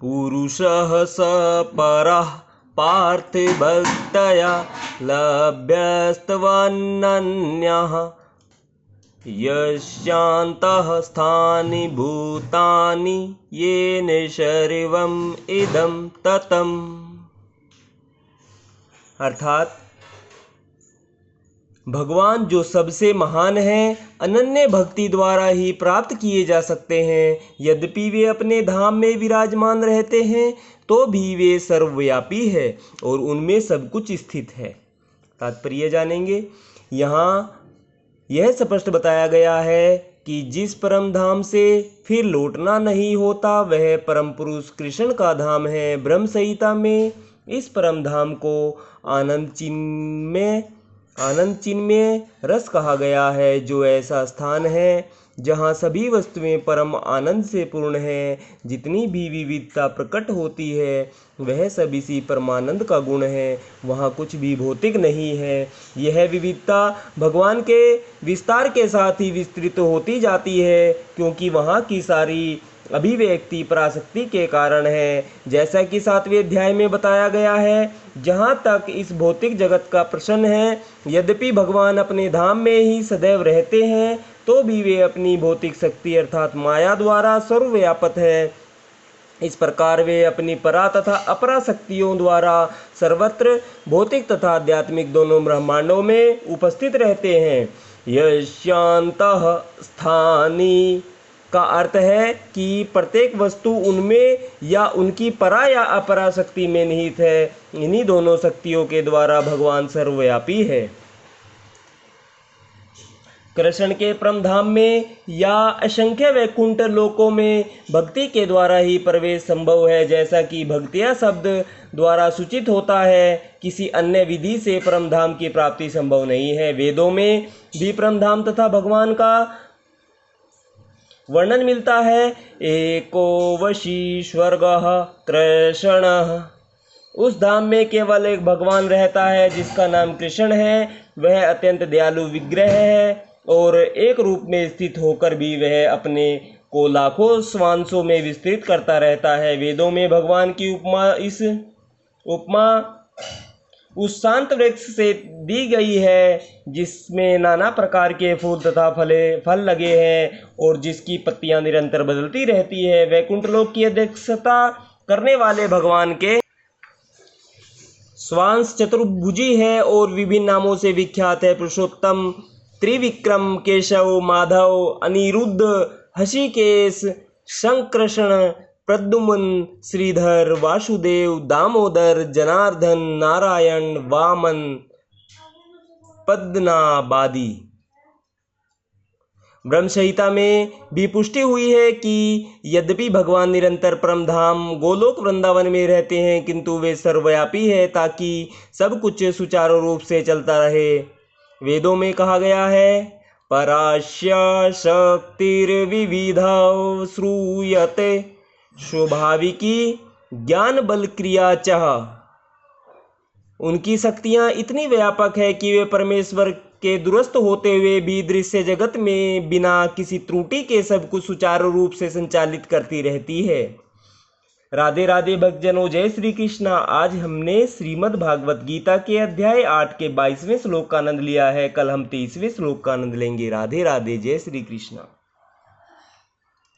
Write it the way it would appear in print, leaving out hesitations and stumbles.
पुरुषः स परः पार्थिभक्तया लभ्यस्त्वन्नन्यः यस्यान्तः स्थानि भूतानि येन शरीरम् इदं ततम्। अर्थात भगवान जो सबसे महान है, अनन्य भक्ति द्वारा ही प्राप्त किए जा सकते हैं। यद्यपि वे अपने धाम में विराजमान रहते हैं तो भी वे सर्वव्यापी है और उनमें सब कुछ स्थित है। तात्पर्य जानेंगे। यहाँ यह स्पष्ट बताया गया है कि जिस परम धाम से फिर लौटना नहीं होता वह परम पुरुष कृष्ण का धाम है। ब्रह्म संहिता में इस परम धाम को आनंद चिन्मय रस कहा गया है, जो ऐसा स्थान है जहाँ सभी वस्तुएं परम आनंद से पूर्ण है। जितनी भी विविधता प्रकट होती है वह सब इसी परमानंद का गुण है, वहाँ कुछ भी भौतिक नहीं है। यह विविधता भगवान के विस्तार के साथ ही विस्तृत होती जाती है, क्योंकि वहाँ की सारी अभिव्यक्ति पराशक्ति के कारण है। जैसा कि 7वें अध्याय में बताया गया है, जहाँ तक इस भौतिक जगत का प्रश्न है, यद्यपि भगवान अपने धाम में ही सदैव रहते हैं तो भी वे अपनी भौतिक शक्ति अर्थात माया द्वारा सर्वव्यापक है। इस प्रकार वे अपनी परा तथा अपरा शक्तियों द्वारा सर्वत्र भौतिक तथा आध्यात्मिक दोनों ब्रह्मांडों में उपस्थित रहते हैं। यस्यान्तः स्थानि का अर्थ है कि प्रत्येक वस्तु उनमें या उनकी परा या अपरा शक्ति में निहित है। इन्हीं दोनों शक्तियों के द्वारा भगवान सर्वव्यापी है। कृष्ण के परम धाम में या असंख्य वैकुंठ लोकों में भक्ति के द्वारा ही प्रवेश संभव है। जैसा कि भक्तिया शब्द द्वारा सूचित होता है, किसी अन्य विधि से परम धाम की प्राप्ति संभव नहीं है। वेदों में भी परम धाम तथा भगवान का वर्णन मिलता है। एको वशी स्वर्गः कृष्णः। उस धाम में केवल एक भगवान रहता है जिसका नाम कृष्ण है। वह अत्यंत दयालु विग्रह है और एक रूप में स्थित होकर भी वह अपने को लाखों स्वांशों में विस्तृत करता रहता है। वेदों में भगवान की उपमा उस शांत वृक्ष से दी गई है जिसमें नाना प्रकार के फूल तथा फल लगे हैं और जिसकी पत्तियां निरंतर बदलती रहती है। वैकुंठ लोक की अध्यक्षता करने वाले भगवान के स्वांश चतुर्भुजी है और विभिन्न नामों से विख्यात है। पुरुषोत्तम, त्रिविक्रम, केशव, माधव, अनिरुद्ध, हषिकेश, संकृष्ण, प्रद्युम्न, श्रीधर, वासुदेव, दामोदर, जनार्दन, नारायण, वामन, पद्मनाभादि। ब्रह्म संहिता में भी पुष्टि हुई है कि यद्यपि भगवान निरंतर परमधाम गोलोक वृंदावन में रहते हैं, किंतु वे सर्वव्यापी है ताकि सब कुछ सुचारू रूप से चलता रहे। वेदों में कहा गया है, परास्य शक्तिर्विविधा श्रूयते स्वाभाविकी ज्ञान बल क्रिया चाह। उनकी शक्तियां इतनी व्यापक है कि वे परमेश्वर के दुरस्त होते हुए भी दृश्य जगत में बिना किसी त्रुटि के सब कुछ सुचारू रूप से संचालित करती रहती है। राधे राधे भक्तजनों, जय श्री कृष्णा। आज हमने श्रीमद् भागवत गीता के अध्याय 8 के 22वें श्लोक का आनंद लिया है। कल हम 23वें श्लोक का आनंद लेंगे। राधे राधे, जय श्री कृष्णा।